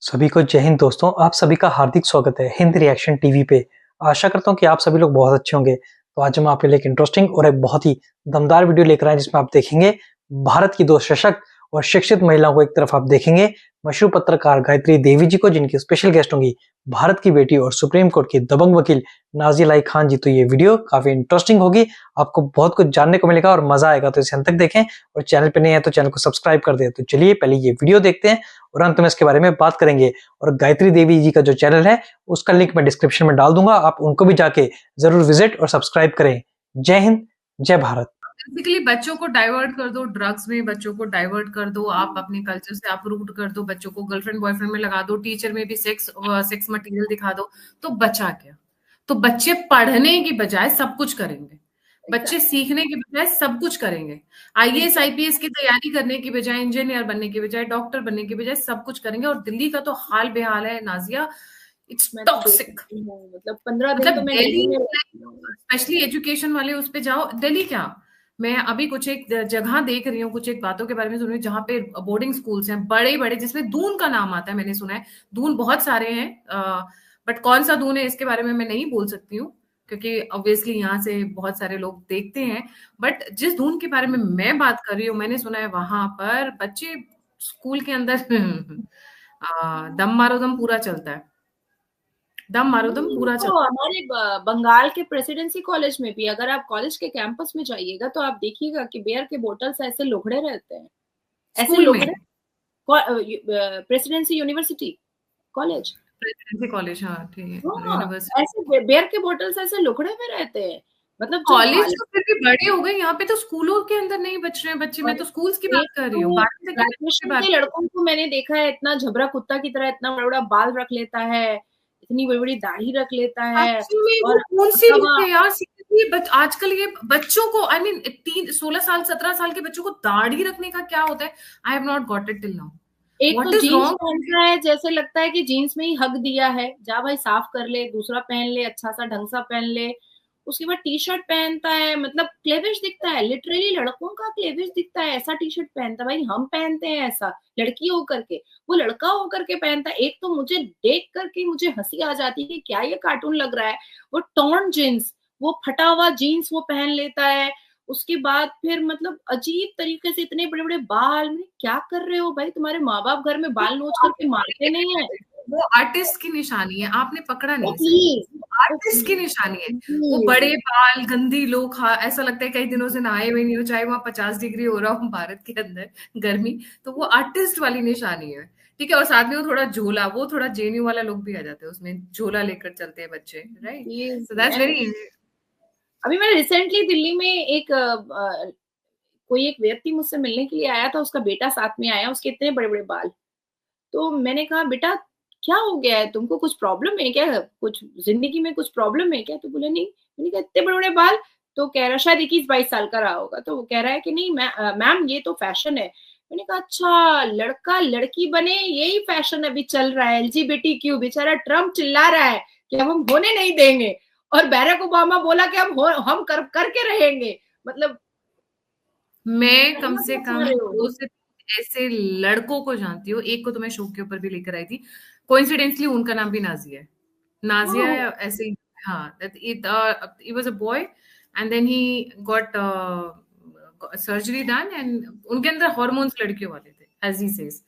सभी को जय हिंद दोस्तों, आप सभी का हार्दिक स्वागत है हिंद रिएक्शन टीवी पे। आशा करता हूँ कि आप सभी लोग बहुत अच्छे होंगे। तो आज हम आपके लिए एक इंटरेस्टिंग और एक बहुत ही दमदार वीडियो लेकर आए जिसमें आप देखेंगे भारत की 2 सशक्त और शिक्षित महिलाओं को। एक तरफ आप देखेंगे मशहूर पत्रकार गायत्री देवी जी को, जिनकी स्पेशल गेस्ट होंगी भारत की बेटी और सुप्रीम कोर्ट की दबंग वकील नाज़िया इलाही खान जी। तो ये वीडियो काफ़ी इंटरेस्टिंग होगी, आपको बहुत कुछ जानने को मिलेगा और मज़ा आएगा। तो इसे अंत तक देखें और चैनल पे नए हैं तो चैनल को सब्सक्राइब कर दें। तो चलिए पहले ये वीडियो देखते हैं और अंत में इसके बारे में बात करेंगे। और गायत्री देवी जी का जो चैनल है उसका लिंक मैं डिस्क्रिप्शन में डाल दूंगा, आप उनको भी जाके जरूर विजिट और सब्सक्राइब करें। जय हिंद, जय भारत। बेसिकली बच्चों को डाइवर्ट कर दो, ड्रग्स में बच्चों को डाइवर्ट कर दो, आप अपने कल्चर से आप रूट कर दो, बच्चों को गर्लफ्रेंड बॉयफ्रेंड में लगा दो, टीचर में भी सेक्स मटेरियल दिखा दो, तो बचा क्या? तो बच्चे पढ़ने की बजाय सब कुछ करेंगे, बच्चे सीखने की बजाय सब कुछ करेंगे। आईएएस आईपीएस की तैयारी करने की बजाय, इंजीनियर बनने की बजाय, डॉक्टर बनने की बजाय सब कुछ करेंगे। और दिल्ली का तो हाल बेहाल है नाजिया, इट्स टॉक्सिक। मतलब 15 दिन तो मैं दिल्ली दिल्ली में स्पेशली एजुकेशन वाले उस पे जाओ। दिल्ली क्या, मैं अभी कुछ एक जगह देख रही हूँ, कुछ एक बातों के बारे में सुन रही हूँ जहाँ पे बोर्डिंग स्कूल्स हैं बड़े बड़े, जिसमें दून का नाम आता है। मैंने सुना है दून बहुत सारे हैं, बट कौन सा दून है इसके बारे में मैं नहीं बोल सकती हूँ क्योंकि ऑब्वियसली यहाँ से बहुत सारे लोग देखते हैं। बट जिस दून के बारे में मैं बात कर रही हूँ, मैंने सुना है वहां पर बच्चे स्कूल के अंदर दम मारो दम पूरा चलता है, दम मारो दम पूरा तो चलता है। हमारे बंगाल के प्रेसिडेंसी कॉलेज में भी अगर आप कॉलेज के कैंपस में जाइएगा तो आप देखिएगा कि बियर के बोतल्स ऐसे लोखड़े रहते हैं, ऐसे स्कूल में लोखड़े। Presidency university college, presidency college, हाँ ठीक है, हाँ, यूनिवर्सिटी। ऐसे बियर के बोतल्स ऐसे लोखड़े में रहते हैं। मतलब जब कॉलेज तो फिर भी बड़े हो गए, यहाँ पे तो स्कूलों के अंदर नहीं बच रहे हैं बच्चे। मैं तो स्कूल्स की बात कर रही हूँ, बाकी सेक्टर की ग्रेजुएशन बात के लड़कों को मैंने देखा है इतना झबरा कुत्ता की तरह इतना बड़ा बड़ा बाल रख लेता है, इतनी बड़ी बड़ी दाढ़ी रख लेता है। एक्चुअली वो और कौन सी हवा लुक है यार, सीरियसली आजकल ये बच्चों को, आई मीन 16 साल 17 साल के बच्चों को दाढ़ी रखने का क्या होता है? I have not got it till now. एक तो व्हाट इज जीन्स रॉन्ग? पहनता है, जैसे लगता है कि जीन्स में ही हक दिया है, जा भाई साफ कर ले, दूसरा पहन ले, अच्छा सा ढंग सा पहन ले। उसके बाद टी शर्ट पहनता है, मतलब क्लेविश दिखता है, लिटरली लड़कों का क्लेविश दिखता है, ऐसा टी शर्ट पहनता है। भाई हम पहनते हैं ऐसा लड़की होकर के, वो लड़का होकर के पहनता है। एक तो मुझे देख करके मुझे हंसी आ जाती है कि क्या ये कार्टून लग रहा है। वो टॉर्न जीन्स, वो फटा हुआ जीन्स वो पहन लेता है। उसके बाद फिर मतलब अजीब तरीके से इतने बड़े बड़े बाल, में क्या कर रहे हो भाई? तुम्हारे माँ बाप घर में बाल नोच करके मारते नहीं है? वो आर्टिस्ट की निशानी है, आपने पकड़ा ओ नहीं सही। प्लीज, ओ आर्टिस्ट की निशानी है। वो प्लीज, बड़े बाल, गंदी लोग, ऐसा लगता है कई दिनों से नहाए हुए नहीं हो, चाहे वहां 50 डिग्री हो रहा हो भारत के अंदर गर्मी, तो वो आर्टिस्ट वाली निशानी है। ठीक है, और साथ में वो थोड़ा झोला, वो थोड़ा जेएनयू वाला लोग भी आ जाते हैं उसमें, झोला लेकर चलते हैं बच्चे, right? Please. So that's very. अभी मैंने रिसेंटली दिल्ली में एक कोई एक व्यक्ति मुझसे मिलने के लिए आया था, उसका बेटा साथ में आया, उसके इतने बड़े बड़े बाल। तो मैंने कहा बेटा क्या हो गया है, तुमको कुछ प्रॉब्लम है क्या, कुछ जिंदगी में कुछ प्रॉब्लम है क्या? तो बोले नहीं। मैंने कहा इतने बड़े बड़े बाल? तो कह रहा शायद 21-22 साल का रहा होगा। तो वो कह रहा है कि नहीं मैम ये तो फैशन है। मैंने कहा अच्छा, लड़का लड़की बने यही फैशन अभी चल रहा है, एलजीबीटीक्यू। बेचारा ट्रम्प चिल्ला रहा है कि अब हम होने नहीं देंगे, और बैरक ओबामा बोला कि हम करके रहेंगे। मतलब मैं कम कहना से क्या चाह कम रहे हो? 2 से 3 ऐसे लड़कों को जानती हूँ, एक को तो मैं शो के ऊपर भी लेकर आई थी, कोइंसिडेंटली उनका नाम भी नाजिया है। नाजिया हाँ, ऐसे ही, हाँ, he was a boy and then he got surgery done and उनके अंदर हॉर्मोन्स लड़कियों वाले थे, as he says.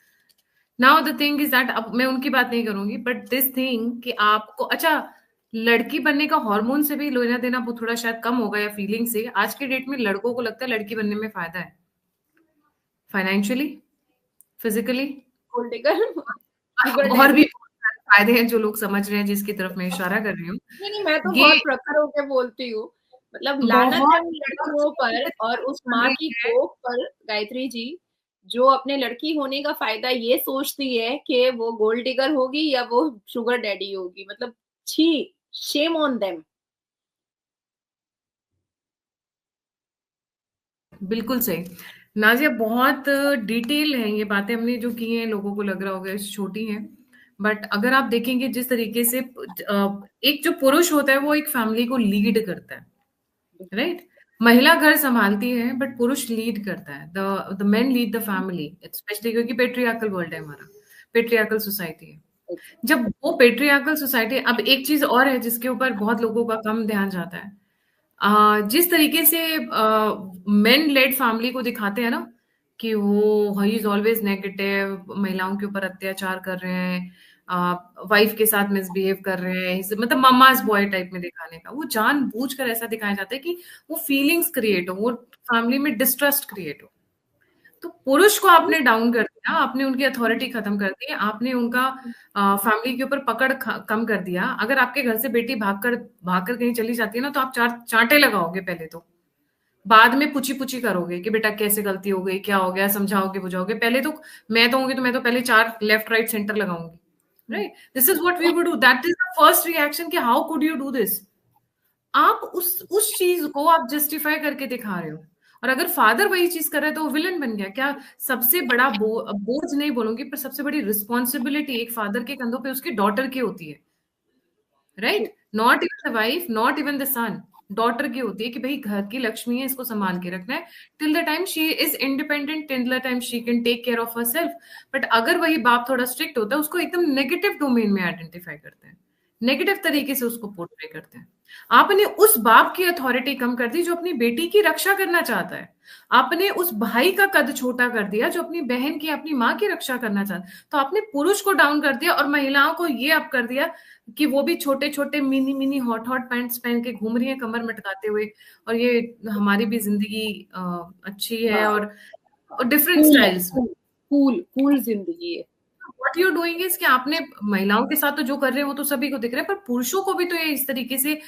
Now the thing is that, अब मैं उनकी बात नहीं करूंगी, बट दिस थिंग कि आपको, अच्छा, लड़की बनने का हार्मोन से भी लेना देना वो थोड़ा शायद कम होगा, या फीलिंग से। आज के डेट में लड़कों को लगता है लड़की बनने में फायदा है, financially, physically, gold digger, sugar और डैडी। भी बहुत सारे फायदे हैं जो लोग समझ रहे हैं, जिसकी तरफ मैं इशारा कर रही हूँ। नहीं, मैं तो ये बहुत प्रखर होके बोलती हूँ। मतलब लानत है बहुत उन लड़कियों पर और उस माँ की है। कोख पर, गायत्री जी, जो अपने लड़की होने का फ़ायदा ये सोचती है कि वो गोल्ड डिगर होगी या वो शुगर डैडी होगी। मतलब छी! Shame on them. बिल्कुल सही। नाज़िया, बहुत डिटेल है ये बातें हमने जो की हैं, लोगों को लग रहा होगा छोटी हैं, बट अगर आप देखेंगे जिस तरीके से एक जो पुरुष होता है वो एक फैमिली को लीड करता है, राइट? महिला घर संभालती है बट पुरुष लीड करता है, the main lead the family, specially क्योंकि पेट्रियार्कल वर्ल्ड है हमारा, पेट्रियार्कल सोसाइटी है। जब वो पेट्रियार्कल सोसाइटी, अब एक चीज और है जिसके ऊपर बहुत लोगों का कम ध्यान जाता है, जिस तरीके से मेन लेड फैमिली को दिखाते हैं ना, कि वो ही इज ऑलवेज नेगेटिव, महिलाओं के ऊपर अत्याचार कर रहे हैं, वाइफ के साथ मिसबिहेव कर रहे हैं, मतलब मम्माज बॉय टाइप में दिखाने का, वो जानबूझकर ऐसा दिखाया जाता है कि वो फीलिंग्स क्रिएट हो, वो फैमिली में डिस्ट्रस्ट क्रिएट हो। तो पुरुष को आपने डाउन कर दिया, आपने उनकी अथॉरिटी खत्म कर दी, आपने उनका फैमिली के ऊपर पकड़ कम कर दिया। अगर आपके घर से बेटी भागकर कहीं चली जाती है ना, तो आप चार चांटे लगाओगे पहले तो, बाद में पूछी पूछी करोगे कि बेटा कैसे गलती हो गई, क्या हो गया, समझाओगे बुझाओगे। पहले तो मैं तो होंगी तो मैं तो पहले 4 लेफ्ट राइट सेंटर लगाऊंगी, right? This is what we would do, that is the first reaction कि how could you do this. आप उस चीज को आप जस्टिफाई करके दिखा रहे हो। और अगर फादर वही चीज कर रहा है तो वो विलन बन गया क्या? सबसे बड़ा बोझ नहीं बोलूंगी, पर सबसे बड़ी रिस्पॉन्सिबिलिटी एक फादर के कंधों पे उसकी डॉटर की होती है, right? Not even the wife, not even the son, daughter की होती है कि भाई घर की लक्ष्मी है, इसको संभाल के रखना है till the time she is independent, till the time she can take care of her self. But अगर वही बाप थोड़ा स्ट्रिक्ट होता है, उसको एकदम नेगेटिव डोमेन में आइडेंटिफाई करते हैं, नेगेटिव तरीके से उसको पोर्ट्रे करते हैं। आपने उस बाप की अथॉरिटी कम कर दी जो अपनी बेटी की रक्षा करना चाहता है। आपने उस भाई का कद छोटा कर दिया जो अपनी बहन की, अपनी माँ की रक्षा करना चाहता है। तो आपने पुरुष को डाउन कर दिया और महिलाओं को ये अप कर दिया कि वो भी छोटे छोटे mini mini hot hot pants पहन के घूम रही है कमर मटकाते हुए, और ये हमारी भी जिंदगी अच्छी है, और डिफरेंट स्टाइल्स में कूल कूल जिंदगी है। व्हाट यू डूइंग इज कि आपने महिलाओं के साथ तो जो कर रहे हैं वो तो सभी को दिख रहा है, पर पुरुषों को भी तो ये इस तरीके से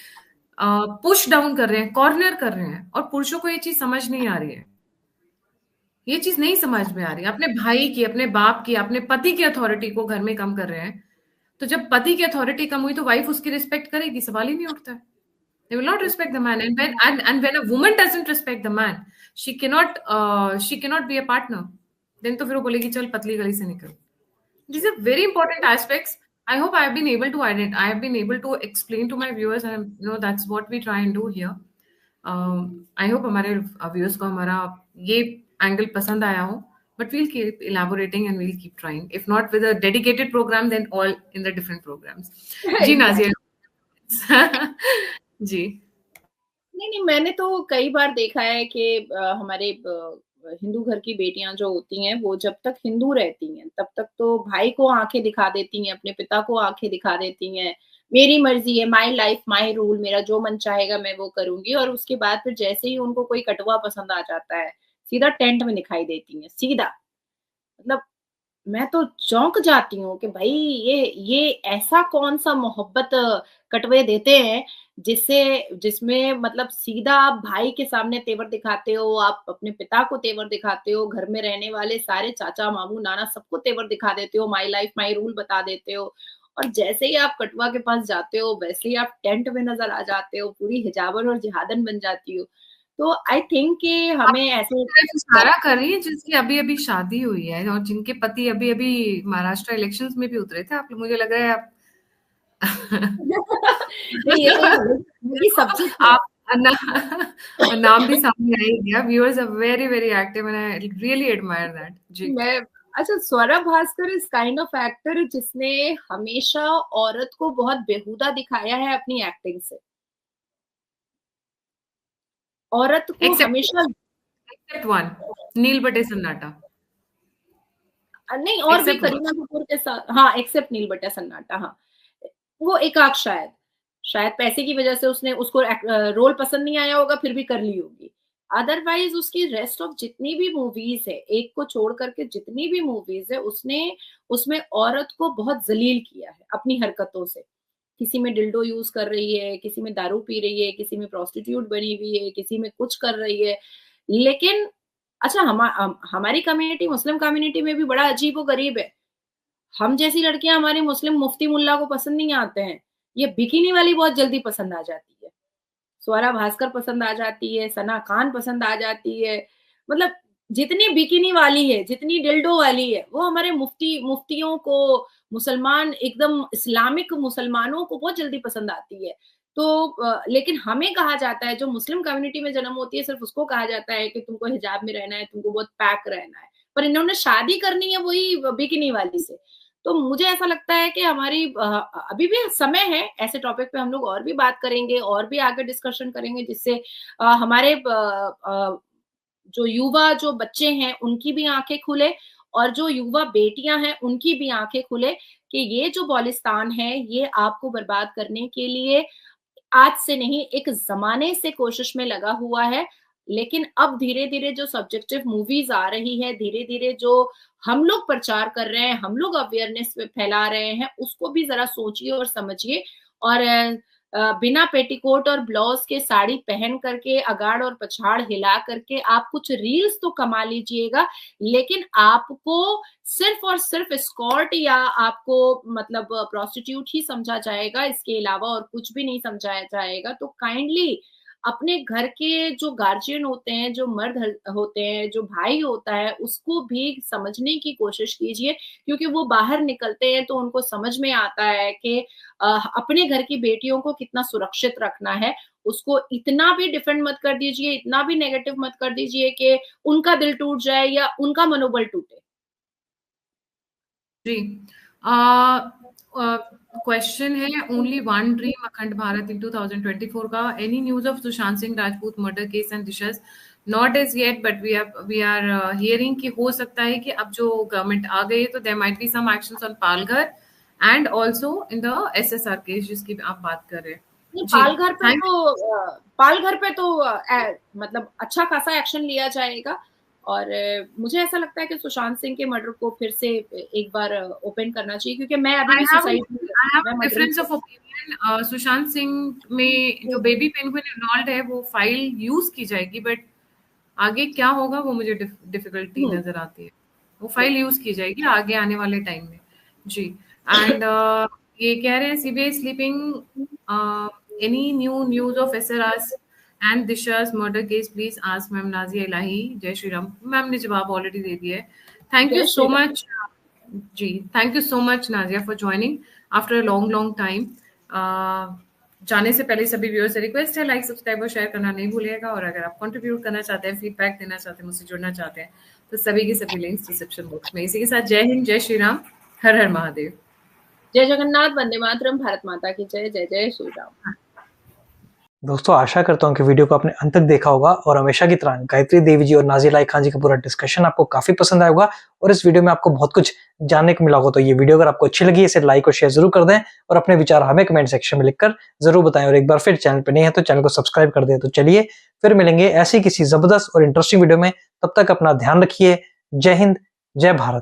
पुश डाउन कर रहे हैं, कॉर्नर कर रहे हैं, और पुरुषों को ये चीज समझ नहीं आ रही है। ये चीज नहीं समझ में आ रही है। अपने भाई की, अपने बाप की, अपने पति की अथॉरिटी को घर में कम कर रहे हैं। तो जब पति की अथॉरिटी कम हुई तो वाइफ उसकी रिस्पेक्ट करेगी? सवाल ही नहीं उठता है। They will not respect the man, and when a woman doesn't respect the man, she cannot be a partner. Then तो फिर वो बोलेगी चल पतली गली से निकल। These are very important aspects. I hope I have been able to I have been able to explain to my viewers, and that's what we try and do here. I hope हमारे viewers को हमारा ये angle पसंद आया हो, but we'll keep elaborating and we'll keep trying. If not with a dedicated program, then all in the different programs. जी नाजिया। जी। नहीं, मैंने तो कई बार देखा है कि हमारे हिंदू घर की बेटियां जो होती हैं, वो जब तक हिंदू रहती हैं तब तक तो भाई को आंखें दिखा देती हैं, अपने पिता को आंखें दिखा देती हैं, मेरी मर्जी है, माई लाइफ माई रूल, मेरा जो मन चाहेगा मैं वो करूंगी। और उसके बाद फिर जैसे ही उनको कोई कटवा पसंद आ जाता है, सीधा टेंट में दिखाई देती हैं, सीधा। मतलब मैं तो चौंक जाती हूँ कि भाई ये ऐसा कौन-सा मोहब्बत कटवे देते हैं, जिसमें मतलब सीधा आप भाई के सामने तेवर दिखाते हो, आप अपने पिता को तेवर दिखाते हो, घर में रहने वाले सारे चाचा, मामू, नाना सबको तेवर दिखा देते हो, माई लाइफ माई रूल बता देते हो। और जैसे ही आप कटवा के पास जाते हो, वैसे ही आप टेंट में नज़र आ जाते हो, पूरी हिजाबन और जिहादन बन जाती हो। तो आई थिंक कि हमें ऐसे इशारा कर रही है जिसकी अभी अभी शादी हुई है और जिनके पति अभी अभी महाराष्ट्र इलेक्शंस में भी उतरे थे। आप, मुझे लग रहा है आप नहीं, ये तो सब्जेक्ट आप नाम भी सामने आ ही गया। Viewers are very very active and I really admire that. जी। अच्छा, स्वरा भास्कर इस काइंड ऑफ एक्टर जिसने हमेशा औरत को बहुत बेहुदा दिखाया है अपनी एक्टिंग से। औरत को हमेशा एक्सेप्ट वन, नील बटे सन्नाटा। नहीं, और भी करीना कपूर के साथ, हाँ, एक्सेप्ट नील बटे सन्नाटा। हाँ, वो एकाक शायद पैसे की वजह से उसको रोल पसंद नहीं आया होगा, फिर भी कर ली होगी। अदरवाइज उसकी रेस्ट ऑफ जितनी भी मूवीज है, एक को छोड़ करके जितनी भी मूवीज है, उसमें औरत को बहुत जलील किया है अपनी हरकतों से। किसी में डिल्डो यूज कर रही है, किसी में दारू पी रही है, किसी में प्रोस्टिट्यूट बनी हुई है, किसी में कुछ कर रही है। लेकिन अच्छा, हमारी कम्युनिटी, मुस्लिम कम्युनिटी में भी बड़ा अजीब व गरीब है। हम जैसी लड़कियां हमारे मुस्लिम मुफ्ती मुल्ला को पसंद नहीं आते हैं, ये बिकिनी वाली बहुत जल्दी पसंद आ जाती है। स्वरा भास्कर पसंद आ जाती है, सना खान पसंद आ जाती है। मतलब जितनी बिकिनी वाली है, जितनी डिल्डो वाली है, वो हमारे मुफ्तियों को, मुसलमान एकदम इस्लामिक मुसलमानों को बहुत जल्दी पसंद आती है। तो लेकिन हमें कहा जाता है, जो मुस्लिम कम्युनिटी में जन्म होती है, सिर्फ उसको कहा जाता है कि तुमको हिजाब में रहना है, तुमको बहुत पैक रहना है। पर इन्होंने शादी करनी है वही बिकिनी वाली से। तो मुझे ऐसा लगता है कि हमारी अभी भी समय है, ऐसे टॉपिक पे हम लोग और भी बात करेंगे और भी आगे डिस्कशन करेंगे, जिससे हमारे जो युवा जो बच्चे हैं उनकी भी आंखें खुले और जो युवा बेटियां हैं उनकी भी आंखें खुले कि ये जो बॉलिस्तान है ये आपको बर्बाद करने के लिए आज से नहीं, एक ज़माने से कोशिश में लगा हुआ है। लेकिन अब धीरे-धीरे जो सब्जेक्टिव मूवीज़ आ रही है, धीरे-धीरे जो हम लोग प्रचार कर रहे हैं, हम लोग अवेयरनेस फैला रहे हैं, उसको भी ज़रा सोचिए और समझिए और बिना पेटीकोट और ब्लाउज़ के साड़ी पहन करके, अगाड़ और पछाड़ हिला करके आप कुछ रील्स तो कमा लीजिएगा, लेकिन आपको सिर्फ़ और सिर्फ़ एस्कॉर्ट या आपको मतलब प्रोस्टिट्यूट ही समझा जाएगा, इसके अलावा और कुछ भी नहीं समझाया जाएगा। तो काइंडली अपने घर के जो गार्जियन होते हैं, जो मर्द होते हैं, जो भाई होता है, उसको भी समझने की कोशिश कीजिए, क्योंकि वो बाहर निकलते हैं तो उनको समझ में आता है कि अपने घर की बेटियों को कितना सुरक्षित रखना है। उसको इतना भी डिफेंड मत कर दीजिए, इतना भी नेगेटिव मत कर दीजिए कि उनका दिल टूट जाए या उनका मनोबल टूटे। जी। क्वेश्चन है, only one dream Akhand Bharat in 2024 का। Any news of Sushant Singh Rajput murder case and dishes? Not as yet, but we are hearing कि हो सकता है कि अब जो गवर्नमेंट आ गई है तो there might be some actions on Palghar and also in the SSR case जिसकी आप बात कर रहे हैं। नहीं, जी, पालघर पे तो मतलब अच्छा खासा एक्शन लिया जाएगा और मुझे ऐसा लगता है कि सुशांत सिंह के मर्डर को फिर से एक बार ओपन करना चाहिए, क्योंकि मैं अभी भी I have a difference of opinion. Sushant Singh में जो बेबी पेंगुइन इन्वॉल्व है वो फाइल यूज की जाएगी, बट आगे क्या होगा वो मुझे डिफिकल्टी नजर आती है। वो फाइल यूज की जाएगी आगे आने वाले टाइम में। जी। एंड ये कह रहे हैं CBI sleeping, any new news of SRR and दिशा's murder case, please ask ma'am Nazia Ilahi. जय श्री राम। मैम ने जवाब ऑलरेडी दे दिया है। Thank you so much. जी, thank you so much Nazia for joining after a long time. जाने से पहले सभी व्यूअर्स से रिक्वेस्ट है, लाइक सब्सक्राइब और शेयर करना नहीं भूलिएगा। और अगर आप कंट्रीब्यूट करना चाहते हैं, फीडबैक देना चाहते हैं, मुझसे जुड़ना चाहते हैं, तो सभी के सभी लिंक्स डिस्क्रिप्शन बॉक्स में। इसी के साथ जय हिंद, जय श्री राम, हर हर महादेव। जय जगन्नाथ, वंदे मातरम, भारत माता की जय। जय जय श्री राम। दोस्तों, आशा करता हूं कि वीडियो को आपने अंत तक देखा होगा और हमेशा की तरह गायत्री देवी जी और नाजिया इलाही खान जी का पूरा डिस्कशन आपको काफी पसंद आया होगा और इस वीडियो में आपको बहुत कुछ जानने को मिला होगा। तो ये वीडियो अगर आपको अच्छी लगी, इसे लाइक और शेयर जरूर कर दें और अपने विचार हमें कमेंट सेक्शन में लिखकर जरूर बताएं। और एक बार फिर चैनल पर नहीं है तो चैनल को सब्सक्राइब कर दें। तो चलिए फिर मिलेंगे ऐसी किसी जबरदस्त और इंटरेस्टिंग वीडियो में। तब तक अपना ध्यान रखिए। जय हिंद, जय भारत।